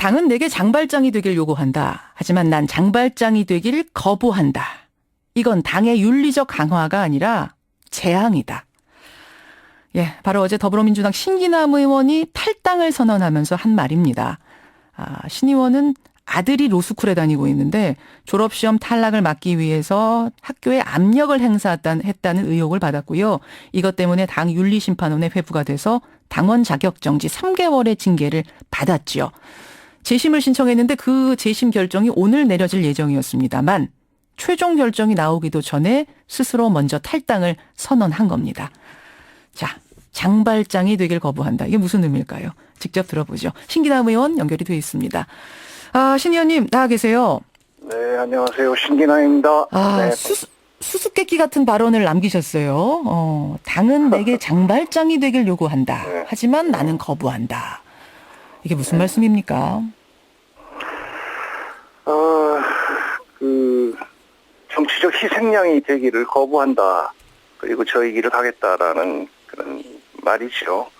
당은 내게 장발장이 되길 요구한다. 하지만 난 장발장이 되길 거부한다. 이건 당의 윤리적 강화가 아니라 재앙이다. 예, 바로 어제 더불어민주당 신기남 의원이 탈당을 선언하면서 한 말입니다. 신 의원은 아들이 로스쿨에 다니고 있는데 졸업시험 탈락을 막기 위해서 학교에 압력을 행사했다는 의혹을 받았고요. 이것 때문에 당 윤리심판원에 회부가 돼서 당원 자격정지 3개월의 징계를 받았지요. 재심을 신청했는데 그 재심 결정이 오늘 내려질 예정이었습니다만 최종 결정이 나오기도 전에 스스로 먼저 탈당을 선언한 겁니다. 자, 장발장이 되길 거부한다. 이게 무슨 의미일까요? 직접 들어보죠. 신기남 의원 연결이 되어 있습니다. 신 의원님 나와 계세요. 네, 안녕하세요. 신기남입니다. 네. 수수께끼 같은 발언을 남기셨어요. 당은 내게 장발장이 되길 요구한다. 네. 하지만 나는 거부한다. 이게 무슨 말씀입니까? 정치적 희생양이 되기를 거부한다. 그리고 저희 길을 가겠다라는 그런 말이죠.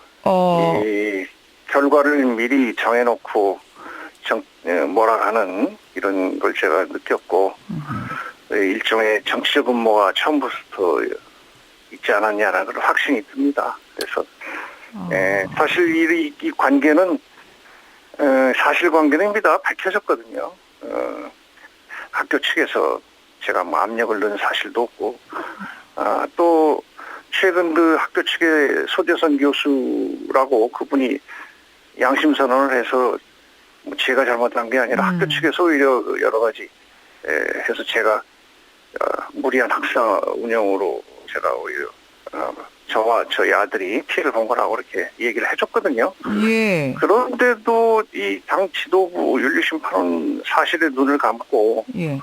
이 결과를 미리 정해놓고 몰아가는 이런 걸 제가 느꼈고 일종의 정치적 음모가 처음부터 있지 않았냐라는 그런 확신이 듭니다. 그래서 사실 이 관계는 사실관계입니다. 밝혀졌거든요. 학교 측에서 제가 뭐 압력을 넣은 사실도 없고 또 최근 그 학교 측의 소재선 교수라고 그분이 양심 선언을 해서 뭐 제가 잘못한 게 아니라 학교 측에서 오히려 여러 가지 해서 제가 무리한 학사 운영으로 제가 오히려 저와 저희 아들이 피해를 본 거라고 이렇게 얘기를 해줬거든요. 예. 그런데도 이 당 지도부 윤리심판원 사실에 눈을 감고 예.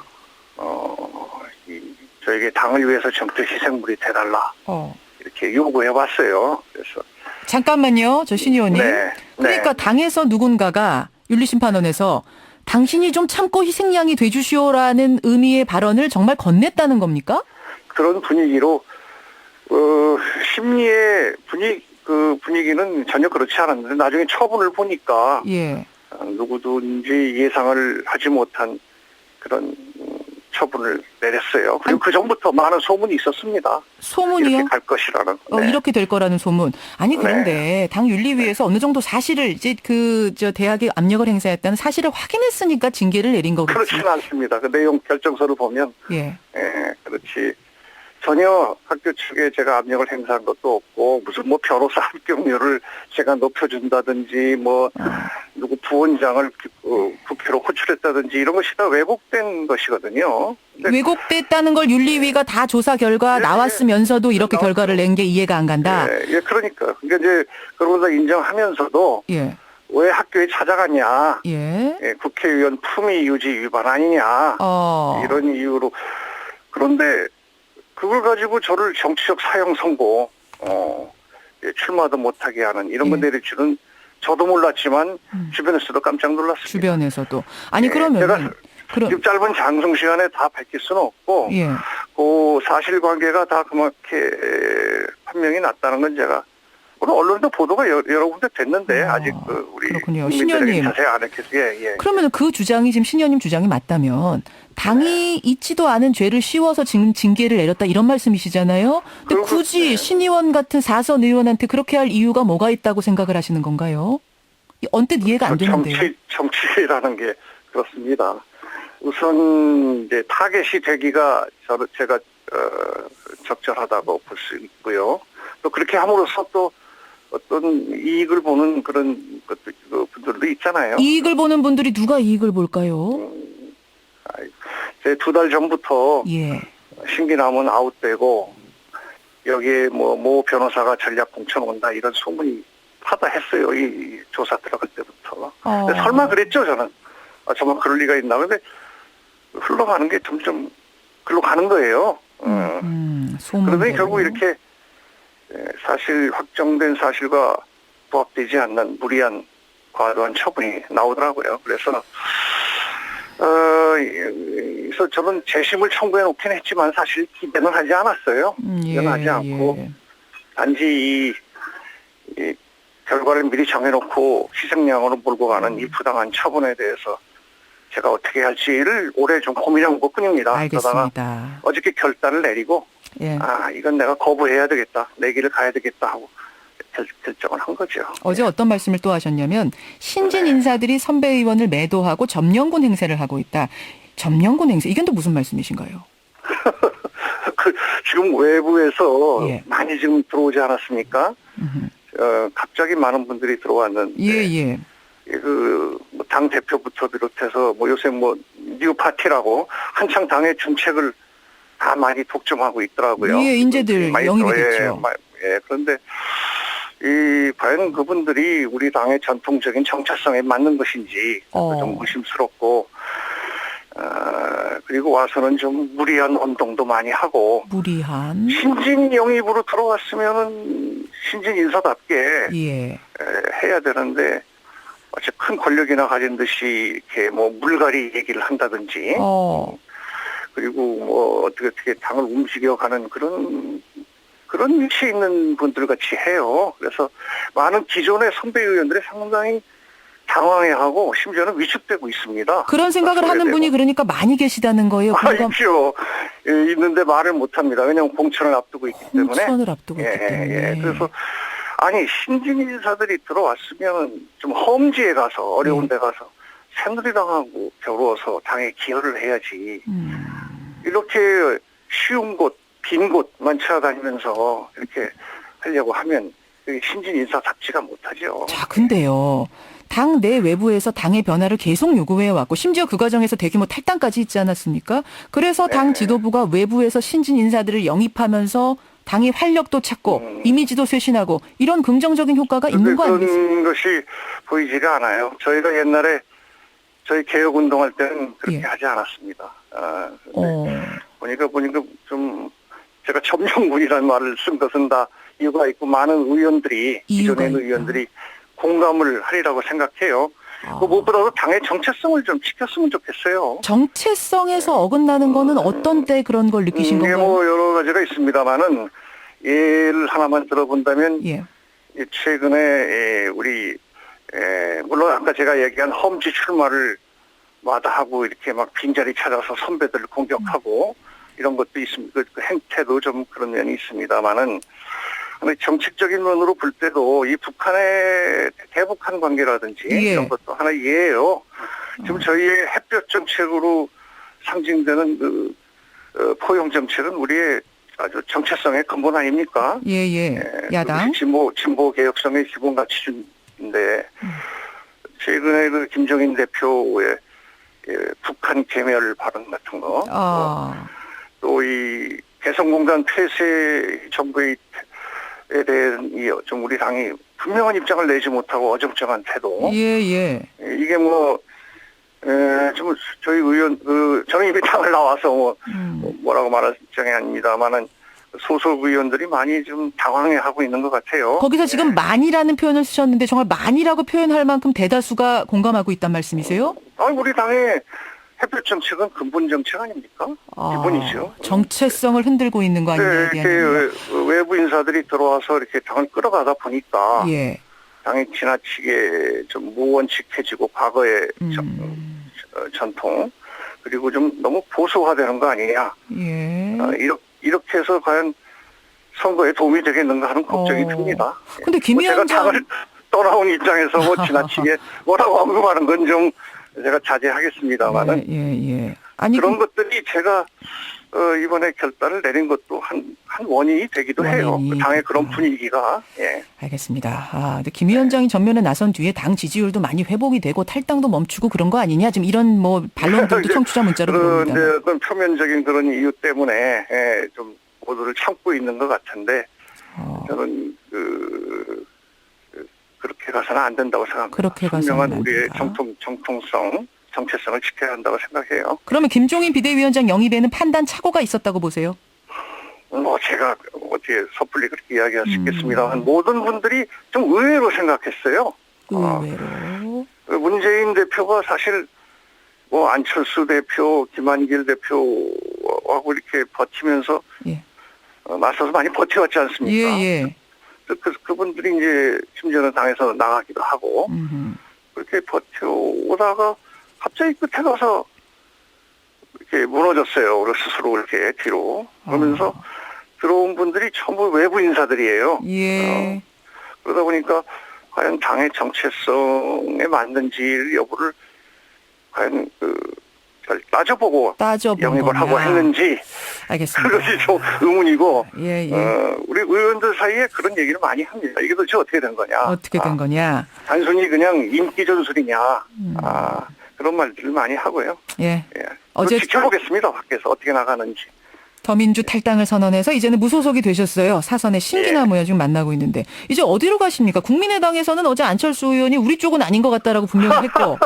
저에게 당을 위해서 정치적 희생물이 돼달라 이렇게 요구해봤어요. 그래서 잠깐만요, 저 신 의원님. 네. 그러니까 당에서 누군가가 윤리심판원에서 당신이 좀 참고 희생양이 돼주시오라는 의미의 발언을 정말 건넸다는 겁니까? 그런 분위기로 심리의 분위기는 전혀 그렇지 않았는데 나중에 처분을 보니까 예. 누구든지 예상을 하지 못한 그런 처분을 내렸어요. 그리고 그 전부터 많은 소문이 있었습니다. 소문이요? 이렇게 갈 것이라는. 네. 이렇게 될 거라는 소문. 아니 그런데 당 윤리위에서 어느 정도 사실을 이제 대학에 압력을 행사했다는 사실을 확인했으니까 징계를 내린 거겠지. 그렇지는 않습니다. 그 내용 결정서를 보면 그렇지. 전혀 학교 측에 제가 압력을 행사한 것도 없고 무슨 뭐 변호사 합격률을 제가 높여준다든지 뭐 누구 부원장을 국회로 호출했다든지 이런 것이 다 왜곡된 것이거든요. 왜곡됐다는 걸 윤리위가 다 조사 결과 나왔으면서도 이렇게 결과를 낸 게 이해가 안 간다. 예, 그러니까 이제 그런 걸 인정하면서도 왜 학교에 찾아가냐? 국회의원 품위 유지 위반 아니냐? 이런 이유로 그런데. 그걸 가지고 저를 정치적 사형 선고, 출마도 못하게 하는 이런 거 내릴 줄은 저도 몰랐지만 주변에서도 깜짝 놀랐습니다. 주변에서도. 아니 그러면 제가 짧은 장성 시간에 다 밝힐 수는 없고 그 사실관계가 다 그렇게 판명이 났다는 건 제가 물론 언론도 보도가 여러 군데 됐는데 아직 우리 국민들에게 자세히 안 했겠어요. 그러면 그 주장이 지금 신 의원님 주장이 맞다면 당이 있지도 않은 죄를 씌워서 징계를 내렸다 이런 말씀이시잖아요. 근데 굳이 신 의원 같은 사선 의원한테 그렇게 할 이유가 뭐가 있다고 생각을 하시는 건가요? 언뜻 이해가 안 되는데요. 정치라는 게 그렇습니다. 우선 이제 타겟이 되기가 제가 적절하다고 볼 수 있고요. 또 그렇게 함으로써 또 어떤 이익을 보는 그런 분들도 있잖아요. 이익을 보는 분들이 누가 이익을 볼까요? 제 2달 전부터 신기남은 아웃되고 여기에 모 변호사가 전략 공천온다 이런 소문이 파다했어요. 이 조사 들어갈 때부터. 근데 설마 그랬죠 저는. 정말 그럴 리가 있나. 근데 흘러가는 게 점점 글로 가는 거예요. 그러더니 결국 이렇게 사실 확정된 사실과 부합되지 않는 무리한 과도한 처분이 나오더라고요. 그래서 저는 재심을 청구해 놓긴 했지만 사실 기대는 하지 않았어요. 기대는 하지 않고 단지 이 결과를 미리 정해놓고 희생양으로 몰고 가는 이 부당한 처분에 대해서 제가 어떻게 할지를 올해 좀 고민한 것뿐입니다. 알겠습니다. 어저께 결단을 내리고 예. 이건 내가 거부해야 되겠다. 내 길을 가야 되겠다 하고 결정을 한 거죠. 어제 어떤 말씀을 또 하셨냐면 신진 인사들이 선배 의원을 매도하고 점령군 행세를 하고 있다. 점령군 행세 이건 또 무슨 말씀이신가요? 지금 외부에서 예. 많이 지금 들어오지 않았습니까? 갑자기 많은 분들이 들어왔는데 예. 당 대표부터 비롯해서 요새 뉴 파티라고 한창 당의 정책을 다 많이 독점하고 있더라고요. 예, 인재들 영입이 됐죠. 예, 그런데 과연 그분들이 우리 당의 전통적인 정체성에 맞는 것인지 좀 의심스럽고 그리고 와서는 좀 무리한 운동도 많이 하고 무리한 신진 영입으로 들어왔으면은 신진 인사답게 예. 해야 되는데 어째 큰 권력이나 가진 듯이 이렇게 물갈이 얘기를 한다든지 그리고 어떻게 당을 움직여가는 그런 위치에 있는 분들 같이 해요. 그래서 많은 기존의 선배 의원들이 상당히 당황해하고 심지어는 위축되고 있습니다. 그런 생각을 하는 분이 그러니까 많이 계시다는 거예요. 있죠. 예, 있는데 말을 못합니다. 왜냐하면 공천을 앞두고 있기 때문에. 공천을 앞두고 있기 때문에. 예. 그래서 신진 인사들이 들어왔으면 좀 험지에 가서 어려운 데 가서 새누리당하고 겨루어서 당에 기여를 해야지. 이렇게 쉬운 곳, 빈 곳만 찾아다니면서 이렇게 하려고 하면 신진 인사답지가 못하죠. 자, 근데요. 당 내 외부에서 당의 변화를 계속 요구해왔고 심지어 그 과정에서 대규모 탈당까지 있지 않았습니까? 그래서 당 지도부가 외부에서 신진 인사들을 영입하면서 당의 활력도 찾고 이미지도 쇄신하고 이런 긍정적인 효과가 있는 거 아니겠습니까? 그런 것이 보이지가 않아요. 저희가 옛날에 저희 개혁운동할 때는 그렇게 하지 않았습니다. 보니까 좀 제가 점령군이라는 말을 쓴 것은 다 이유가 있고 많은 의원들이 기존의 의원들이 공감을 하리라고 생각해요. 무엇보다도 당의 정체성을 좀 지켰으면 좋겠어요. 정체성에서 어긋나는 거는 어떤 때 그런 걸 느끼신 건가요? 여러 가지가 있습니다만은 예를 하나만 들어본다면 최근에 우리 물론 아까 제가 얘기한 험지 출마를 마다하고 이렇게 막 빈자리 찾아서 선배들을 공격하고 이런 것도 있습니다. 그 행태도 좀 그런 면이 있습니다만은 정책적인 면으로 볼 때도 이 북한의 대북한 관계라든지 이런 것도 하나 예예요. 지금 저희의 햇볕 정책으로 상징되는 포용 정책은 우리의 아주 정체성의 근본 아닙니까? 야당 진보 개혁성의 기본 가치인데 최근에 김정인 대표의 북한 개멸 발언 같은 거, 또 이 개성공단 폐쇄 정부에 대한 좀 우리 당이 분명한 입장을 내지 못하고 어정쩡한 태도. 이게 좀 저희 의원 저는 이미 당을 나와서 뭐라고 말할 입장이 아닙니다만은 소속 의원들이 많이 좀 당황해하고 있는 것 같아요. 거기서 지금 많이라는 표현을 쓰셨는데 정말 많이라고 표현할 만큼 대다수가 공감하고 있단 말씀이세요? 우리 당의 햇볕 정책은 근본 정책 아닙니까? 기본이죠. 정체성을 흔들고 있는 거 아니냐. 이렇게 외부 인사들이 들어와서 이렇게 당을 끌어가다 보니까 당이 지나치게 좀 무원칙해지고 과거의 전통 그리고 좀 너무 보수화되는 거 아니냐. 이렇게 해서 과연 선거에 도움이 되겠는가 하는 걱정이 듭니다. 근데 김 위원장 제가 당을 떠나온 입장에서 지나치게 뭐라고 언급하는 건 좀 제가 자제하겠습니다만은 그런 것들이 제가 이번에 결단을 내린 것도 한 원인이 되기도 해요. 당의 그런 분위기가. 알겠습니다. 근데 김 위원장이 전면에 나선 뒤에 당 지지율도 많이 회복이 되고 탈당도 멈추고 그런 거 아니냐. 지금 이런 반론들도 청취자 문자로 들어옵니다. 어떤 표면적인 그런 이유 때문에 좀 모두를 참고 있는 것 같은데 저는 그렇게 가서는 안 된다고 생각합니다. 그렇게 가서는 안 된다. 우리의 정통성, 정체성을 지켜야 한다고 생각해요. 그러면 김종인 비대위원장 영입에는 판단 착오가 있었다고 보세요? 제가 어떻게 섣불리 그렇게 이야기할 수 있겠습니다만 모든 분들이 좀 의외로 생각했어요. 의외로. 문재인 대표가 사실 안철수 대표, 김한길 대표하고 이렇게 버티면서 맞서서 많이 버텨왔지 않습니까? 그분들이 이제 심지어는 당에서 나가기도 하고 그렇게 버텨오다가 갑자기 끝에 가서 이렇게 무너졌어요. 우리 스스로 이렇게 뒤로. 그러면서 들어온 분들이 전부 외부 인사들이에요. 예. 그러다 보니까 과연 당의 정체성에 맞는지 여부를 과연 잘 따져보고 영입을 거냐. 하고 했는지 알겠습니다. 그것이 좀 의문이고 예. 우리 의원들 사이에 그런 얘기를 많이 합니다. 이게 도대체 어떻게 된 거냐. 어떻게 된 거냐. 단순히 그냥 인기 전술이냐. 그런 말들을 많이 하고요. 예. 어제 지켜보겠습니다. 밖에서 어떻게 나가는지. 더민주 탈당을 선언해서 이제는 무소속이 되셨어요. 사선의 신기남 의원 지금 만나고 있는데 이제 어디로 가십니까? 국민의당에서는 어제 안철수 의원이 우리 쪽은 아닌 것 같다라고 분명히 했고.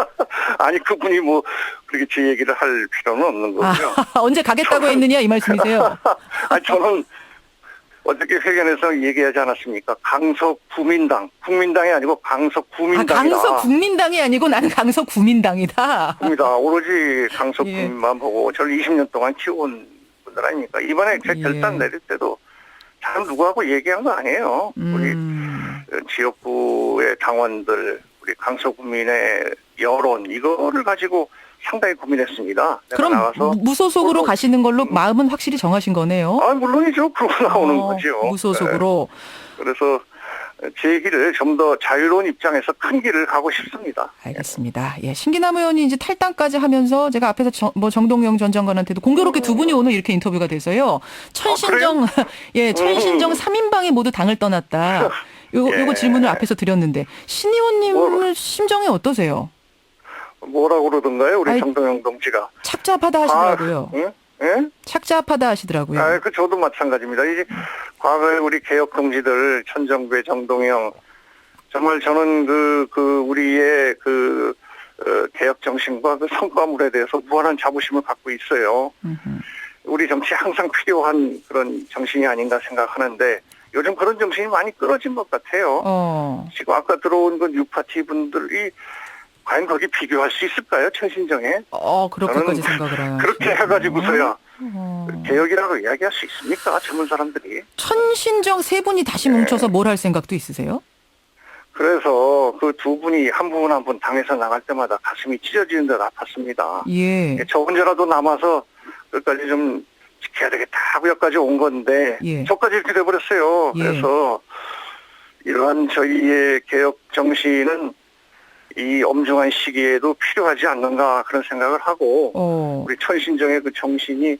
아니 그분이 뭐 그렇게 제 얘기를 할 필요는 없는 거고요. 언제 가겠다고 했느냐 이 말씀이세요? 아니 저는 어저께 회견에서 얘기하지 않았습니까? 강서 구민당, 국민당이 아니고 강서 구민당이다. 강서 국민당이 아니고 나는 강서 구민당이다. 입니다. 오로지 강서 예. 구민만 보고 저를 20년 동안 키워온 분들 아닙니까? 이번에 제 결단 내릴 때도 잘 누구하고 얘기한 거 아니에요. 우리 지역구의 당원들, 우리 강서 구민의 여론 이거를 가지고 상당히 고민했습니다. 그럼 나가서 무소속으로 가시는 걸로 마음은 확실히 정하신 거네요. 물론이죠. 그러고 나오는 거죠. 무소속으로. 네. 그래서 제 길을 좀 더 자유로운 입장에서 큰 길을 가고 싶습니다. 알겠습니다. 예, 신기남 의원이 이제 탈당까지 하면서 제가 앞에서 정동영 전 장관한테도 공교롭게 두 분이 오늘 이렇게 인터뷰가 돼서요. 천신정, 천신정 3인방이 모두 당을 떠났다. 요거 질문을 앞에서 드렸는데 신 의원님 심정이 어떠세요? 뭐라고 그러던가요? 우리 정동영 동지가. 착잡하다 하시더라고요. 예? 착잡하다 하시더라고요. 저도 마찬가지입니다. 이제 과거에 우리 개혁 동지들 천정배, 정동영 정말 저는 우리의 개혁 정신과 그 성과물에 대해서 무한한 자부심을 갖고 있어요. 우리 정치에 항상 필요한 그런 정신이 아닌가 생각하는데 요즘 그런 정신이 많이 끊어진 것 같아요. 지금 아까 들어온 그 뉴파티 분들이 과연 거기 비교할 수 있을까요? 천신정에? 그렇게까지 생각을 해요. 그렇게 해가지고서야 개혁이라고 이야기할 수 있습니까? 젊은 사람들이. 천신정 세 분이 다시 뭉쳐서 뭘 할 생각도 있으세요? 그래서 그 두 분이 한 분 한 분 당에서 나갈 때마다 가슴이 찢어지는 듯 아팠습니다. 예. 저 혼자라도 남아서 끝까지 좀 지켜야 되겠다 하고 여기까지 온 건데 저까지 이렇게 돼버렸어요. 그래서 이러한 저희의 개혁 정신은 이 엄중한 시기에도 필요하지 않는가 그런 생각을 하고 우리 천신정의 그 정신이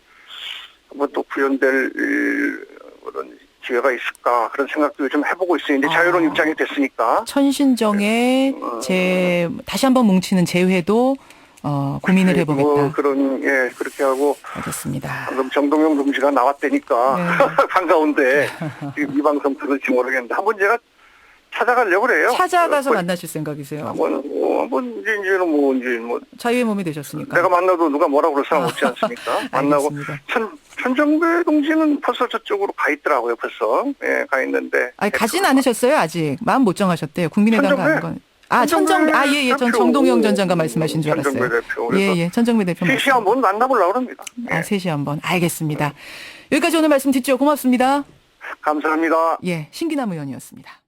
한번 또 구현될 그런 기회가 있을까 그런 생각도 요즘 해보고 있어요. 이제 자유로운 입장이 됐으니까. 천신정의 다시 한번 뭉치는 재회도 고민을 해보겠다. 그렇게 하고. 알겠습니다. 방금 정동영 동지가 나왔다니까 반가운데 지금 이 방송 들을지 모르겠는데 한번 제가 찾아가려고 그래요. 찾아가서 만나실 생각이세요? 한번 이제 자유의 몸이 되셨으니까. 내가 만나도 누가 뭐라고 그럴 사람 없지 않습니까? 만나고 천정배 동지는 벌써 저쪽으로 가 있더라고요. 벌써 가 있는데. 가진 않으셨어요 아직. 마음 못 정하셨대요. 국민의당 가는 건. 전 정동영 전 장관 말씀하신 줄 알았어요. 천정배 대표. 천정배 대표. 3시 한번 만나보려고 합니다. 3시 한번. 알겠습니다. 여기까지 오늘 말씀 듣죠. 고맙습니다. 감사합니다. 신기남 의원이었습니다.